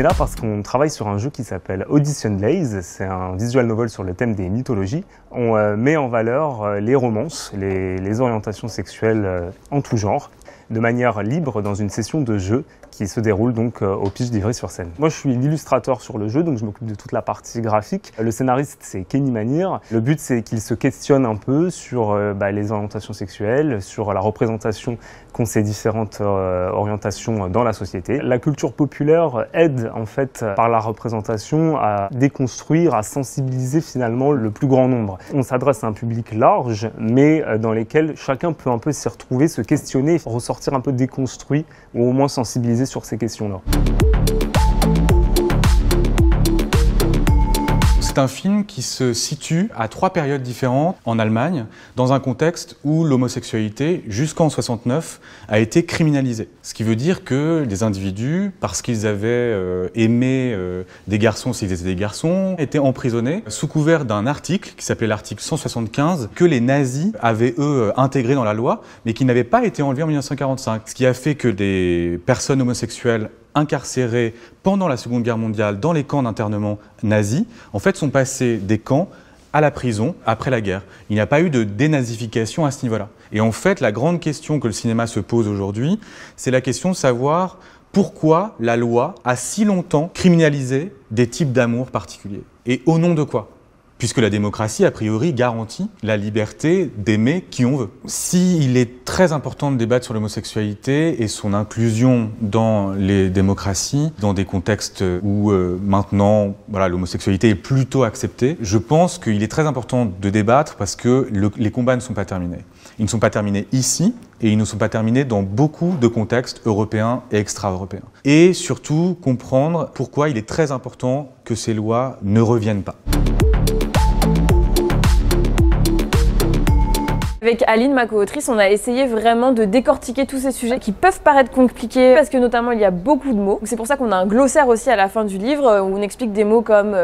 est là parce qu'on travaille sur un jeu qui s'appelle Audition Lays. C'est un visual novel sur le thème des mythologies. On met en valeur les romances, les orientations sexuelles en tout genre, de manière libre dans une session de jeu qui se déroule donc au pitch d'Ivry-sur-Seine. Moi, je suis l'illustrateur sur le jeu, donc je m'occupe de toute la partie graphique. Le scénariste, c'est Kenny Manir. Le but, c'est qu'il se questionne un peu sur les orientations sexuelles, sur la représentation qu'ont ces différentes orientations dans la société. La culture populaire aide, en fait, par la représentation à déconstruire, à sensibiliser finalement le plus grand nombre. On s'adresse à un public large, mais dans lesquels chacun peut un peu s'y retrouver, se questionner, ressortir un peu déconstruit ou au moins sensibilisé sur ces questions-là. C'est un film qui se situe à 3 périodes différentes en Allemagne, dans un contexte où l'homosexualité, jusqu'en 69, a été criminalisée. Ce qui veut dire que les individus, parce qu'ils avaient aimé des garçons s'ils étaient des garçons, étaient emprisonnés sous couvert d'un article qui s'appelait l'article 175, que les nazis avaient, eux, intégré dans la loi, mais qui n'avait pas été enlevé en 1945. Ce qui a fait que des personnes homosexuelles incarcérés pendant la Seconde Guerre mondiale dans les camps d'internement nazis, en fait, sont passés des camps à la prison après la guerre. Il n'y a pas eu de dénazification à ce niveau-là. Et en fait, la grande question que le cinéma se pose aujourd'hui, c'est la question de savoir pourquoi la loi a si longtemps criminalisé des types d'amour particuliers. Et au nom de quoi ? Puisque la démocratie, a priori, garantit la liberté d'aimer qui on veut. S'il est très important de débattre sur l'homosexualité et son inclusion dans les démocraties, dans des contextes où maintenant l'homosexualité est plutôt acceptée, je pense qu'il est très important de débattre parce que les combats ne sont pas terminés. Ils ne sont pas terminés ici et ils ne sont pas terminés dans beaucoup de contextes européens et extra-européens. Et surtout, comprendre pourquoi il est très important que ces lois ne reviennent pas. Avec Aline, ma co-autrice, on a essayé vraiment de décortiquer tous ces sujets qui peuvent paraître compliqués parce que notamment il y a beaucoup de mots. C'est pour ça qu'on a un glossaire aussi à la fin du livre où on explique des mots comme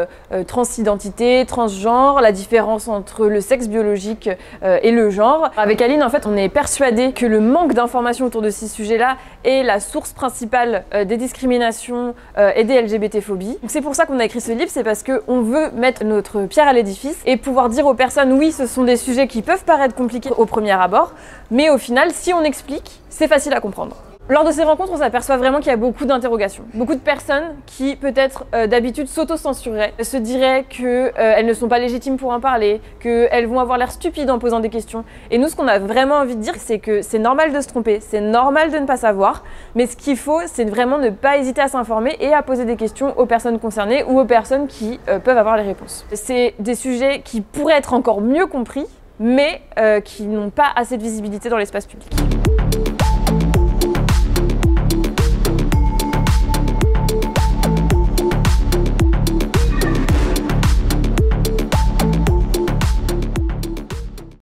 transidentité, transgenre, la différence entre le sexe biologique et le genre. Avec Aline, en fait, on est persuadé que le manque d'informations autour de ces sujets-là est la source principale des discriminations et des LGBT-phobies. C'est pour ça qu'on a écrit ce livre, c'est parce qu'on veut mettre notre pierre à l'édifice et pouvoir dire aux personnes, oui, ce sont des sujets qui peuvent paraître compliqués au premier abord, mais au final, si on explique, c'est facile à comprendre. Lors de ces rencontres, on s'aperçoit vraiment qu'il y a beaucoup d'interrogations. Beaucoup de personnes qui, peut-être d'habitude, s'auto-censureraient, se diraient qu'elles ne sont pas légitimes pour en parler, qu'elles vont avoir l'air stupides en posant des questions. Et nous, ce qu'on a vraiment envie de dire, c'est que c'est normal de se tromper, c'est normal de ne pas savoir, mais ce qu'il faut, c'est vraiment ne pas hésiter à s'informer et à poser des questions aux personnes concernées ou aux personnes qui peuvent avoir les réponses. C'est des sujets qui pourraient être encore mieux compris, mais qui n'ont pas assez de visibilité dans l'espace public.